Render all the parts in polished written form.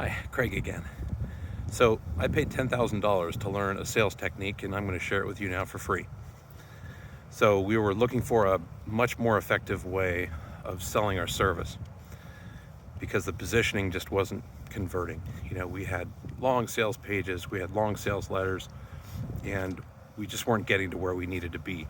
Hi, Craig again. So I paid $10,000 to learn a sales technique, and I'm going to share it with you now for free. So we were looking for a much more effective way of selling our service because the positioning just wasn't converting. We had long sales pages, we had long sales letters, and we just weren't getting to where we needed to be.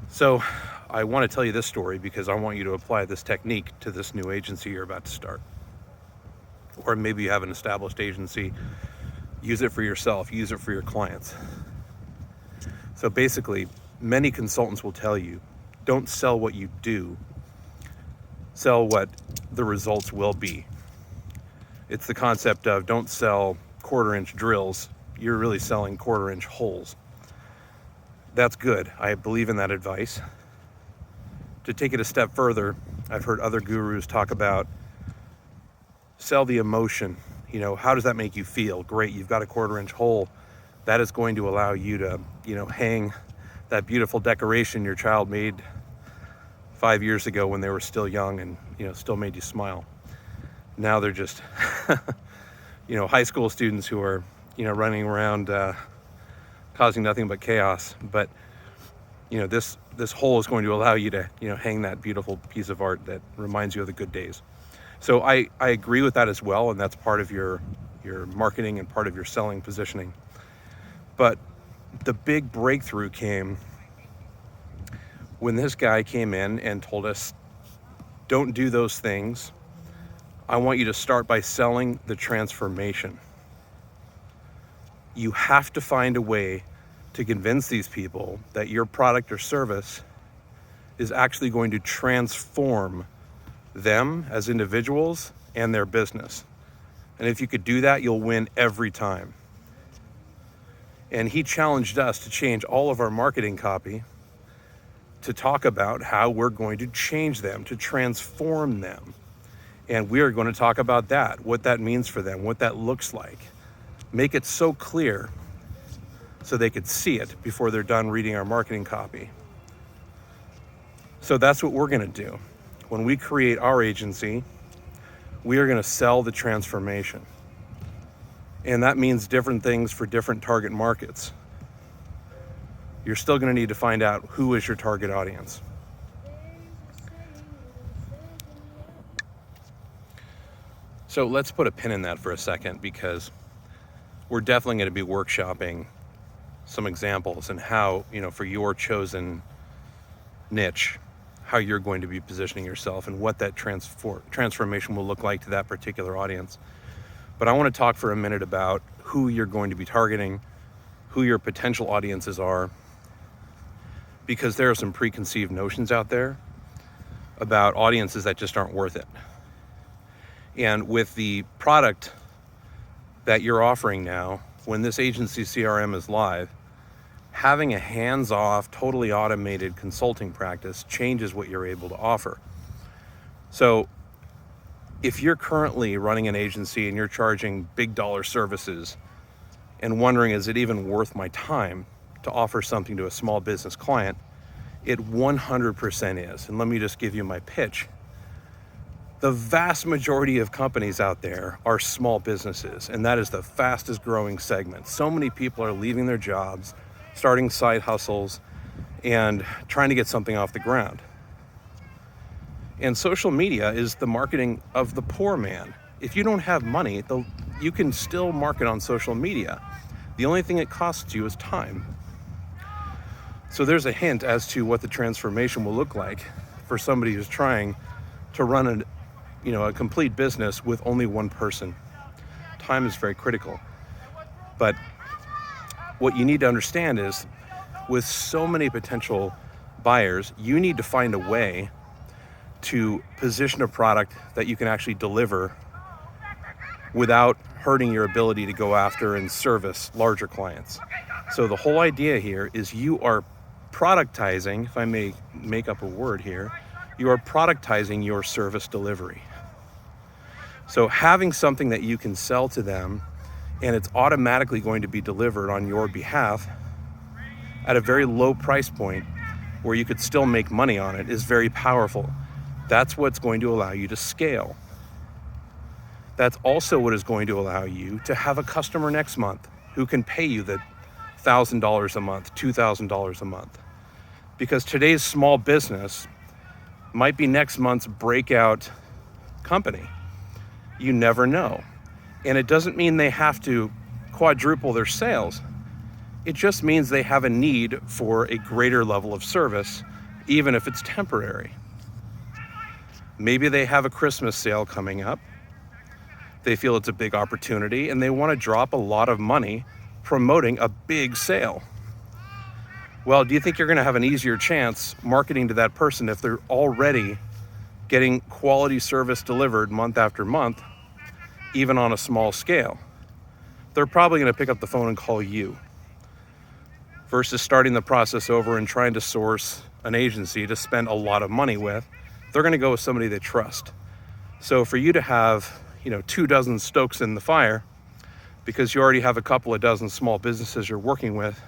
So I want to tell you this story because I want you to apply this technique to this new agency you're about to start. Or maybe you have an established agency. Use it for yourself, use it for your clients. So basically, many consultants will tell you, don't sell what you do, sell what the results will be. It's the concept of don't sell quarter-inch drills, you're really selling quarter-inch holes. That's good. I believe in that advice. To take it a step further, I've heard other gurus talk about sell the emotion. How does that make you feel? Great, you've got a quarter-inch hole. That is going to allow you to, hang that beautiful decoration your child made 5 years ago when they were still young and, still made you smile. Now they're just, high school students who are, running around causing nothing but chaos. But, this hole is going to allow you to, hang that beautiful piece of art that reminds you of the good days. So I agree with that as well, and that's part of your marketing and part of your selling positioning. But the big breakthrough came when this guy came in and told us, don't do those things. I want you to start by selling the transformation. You have to find a way to convince these people that your product or service is actually going to transform them as individuals and their business. And if you could do that, you'll win every time. And he challenged us to change all of our marketing copy to talk about how we're going to change them, to transform them. And we are going to talk about that, what that means for them, what that looks like. Make it so clear so they could see it before they're done reading our marketing copy. So that's what we're going to do. When we create our agency, we are going to sell the transformation. And that means different things for different target markets. You're still going to need to find out who is your target audience. So let's put a pin in that for a second, because we're definitely going to be workshopping some examples and how, for your chosen niche, how you're going to be positioning yourself and what that transformation will look like to that particular audience. But I want to talk for a minute about who you're going to be targeting, who your potential audiences are, because there are some preconceived notions out there about audiences that just aren't worth it. And with the product that you're offering now, when this agency CRM is live, having a hands-off, totally automated consulting practice changes what you're able to offer. So if you're currently running an agency and you're charging big dollar services and wondering, is it even worth my time to offer something to a small business client? It 100% is. And let me just give you my pitch. The vast majority of companies out there are small businesses, and that is the fastest growing segment. So many people are leaving their jobs, starting side hustles, and trying to get something off the ground. And social media is the marketing of the poor man. If you don't have money, you can still market on social media. The only thing it costs you is time. So there's a hint as to what the transformation will look like for somebody who's trying to run a complete business with only one person. Time is very critical. But what you need to understand is, with so many potential buyers, you need to find a way to position a product that you can actually deliver without hurting your ability to go after and service larger clients. So the whole idea here is you are productizing, if I may make up a word here, you are productizing your service delivery. So having something that you can sell to them and it's automatically going to be delivered on your behalf at a very low price point where you could still make money on it is very powerful. That's what's going to allow you to scale. That's also what is going to allow you to have a customer next month who can pay you the $1,000 a month, $2,000 a month. Because today's small business might be next month's breakout company. You never know. And it doesn't mean they have to quadruple their sales. It just means they have a need for a greater level of service, even if it's temporary. Maybe they have a Christmas sale coming up. They feel it's a big opportunity and they want to drop a lot of money promoting a big sale. Well, do you think you're going to have an easier chance marketing to that person if they're already getting quality service delivered month after month, even on a small scale? They're probably going to pick up the phone and call you versus starting the process over and trying to source an agency to spend a lot of money with. They're going to go with somebody they trust. So for you to have, 24 stokes in the fire because you already have a couple of dozen small businesses you're working with,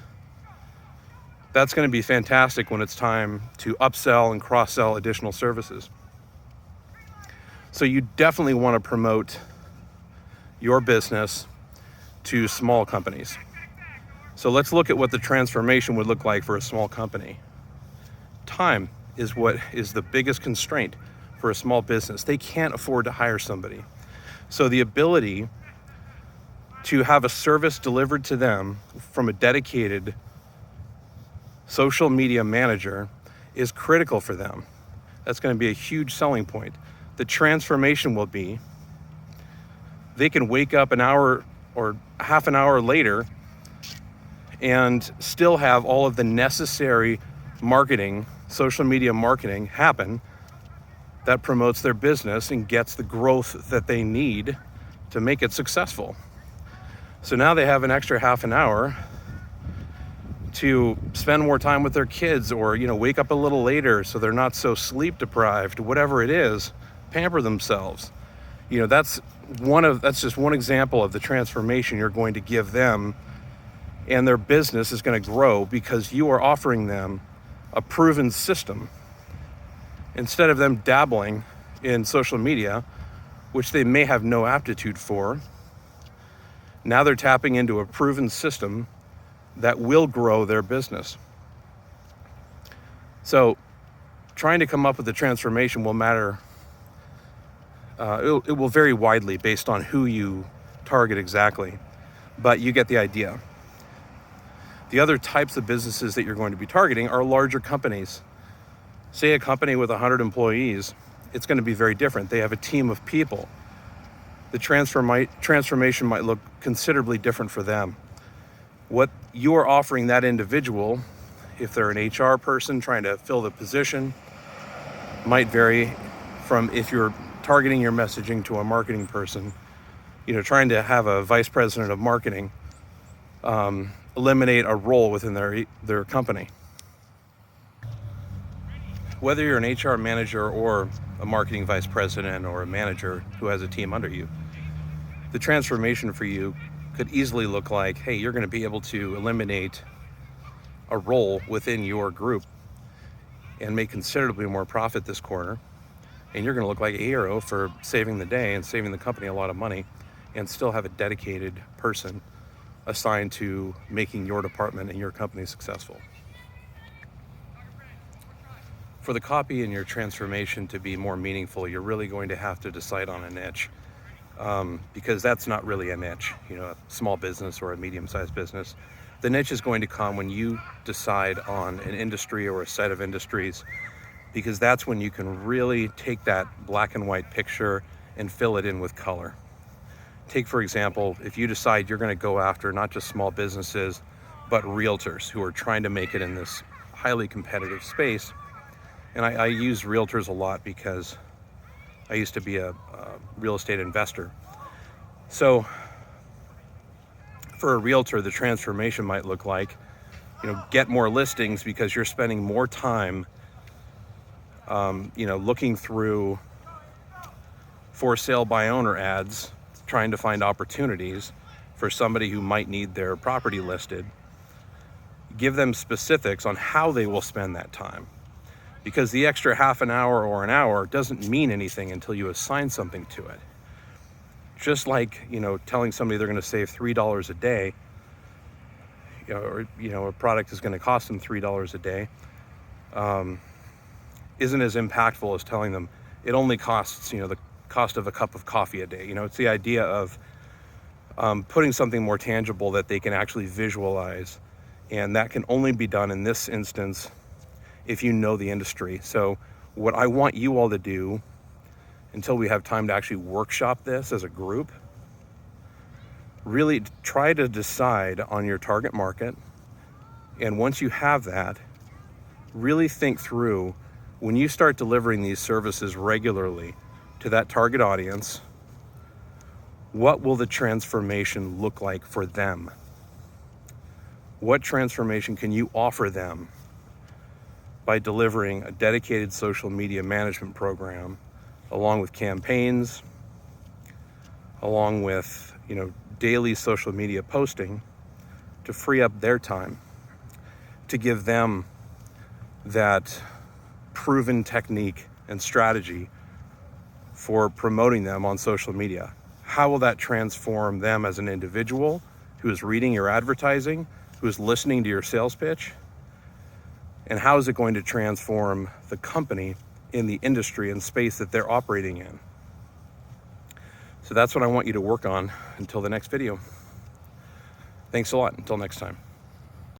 that's going to be fantastic when it's time to upsell and cross-sell additional services. So you definitely want to promote your business to small companies. So let's look at what the transformation would look like for a small company. Time is what is the biggest constraint for a small business. They can't afford to hire somebody. So the ability to have a service delivered to them from a dedicated social media manager is critical for them. That's going to be a huge selling point. The transformation will be they can wake up an hour or half an hour later and still have all of the necessary marketing, social media marketing happen that promotes their business and gets the growth that they need to make it successful. So now they have an extra half an hour to spend more time with their kids or, wake up a little later so they're not so sleep deprived, whatever it is, pamper themselves. That's just one example of the transformation you're going to give them, and their business is going to grow because you are offering them a proven system. Instead of them dabbling in social media, which they may have no aptitude for, now they're tapping into a proven system that will grow their business. So trying to come up with the transformation will matter. It will vary widely based on who you target exactly, but you get the idea. The other types of businesses that you're going to be targeting are larger companies. Say a company with 100 employees, it's going to be very different. They have a team of people. The transformation might look considerably different for them. What you are offering that individual, if they're an HR person trying to fill the position, might vary from if you're targeting your messaging to a marketing person, trying to have a vice president of marketing eliminate a role within their company. Whether you're an HR manager or a marketing vice president or a manager who has a team under you, the transformation for you could easily look like, hey, you're going to be able to eliminate a role within your group and make considerably more profit this quarter. And you're going to look like a hero for saving the day and saving the company a lot of money, and still have a dedicated person assigned to making your department and your company successful. For the copy and your transformation to be more meaningful, you're really going to have to decide on a niche, because that's not really a niche, a small business or a medium-sized business. The niche is going to come when you decide on an industry or a set of industries, because that's when you can really take that black and white picture and fill it in with color. Take, for example, if you decide you're going to go after not just small businesses, but realtors who are trying to make it in this highly competitive space. And I use realtors a lot because I used to be a real estate investor. So for a realtor, the transformation might look like, get more listings because you're spending more time, looking through for sale by owner ads, trying to find opportunities for somebody who might need their property listed. Give them specifics on how they will spend that time, because the extra half an hour or an hour doesn't mean anything until you assign something to it. just like, telling somebody they're going to save $3 a day, or, a product is going to cost them $3 a day, isn't as impactful as telling them it only costs, the cost of a cup of coffee a day. It's the idea of putting something more tangible that they can actually visualize. And that can only be done in this instance if you know the industry. So what I want you all to do, until we have time to actually workshop this as a group, really try to decide on your target market. And once you have that, really think through, when you start delivering these services regularly to that target audience, what will the transformation look like for them? What transformation can you offer them by delivering a dedicated social media management program, along with campaigns, along with, daily social media posting, to free up their time, to give them that proven technique and strategy for promoting them on social media? How will that transform them as an individual who is reading your advertising, who is listening to your sales pitch? And how is it going to transform the company in the industry and space that they're operating in? So that's what I want you to work on until the next video. Thanks a lot. Until next time.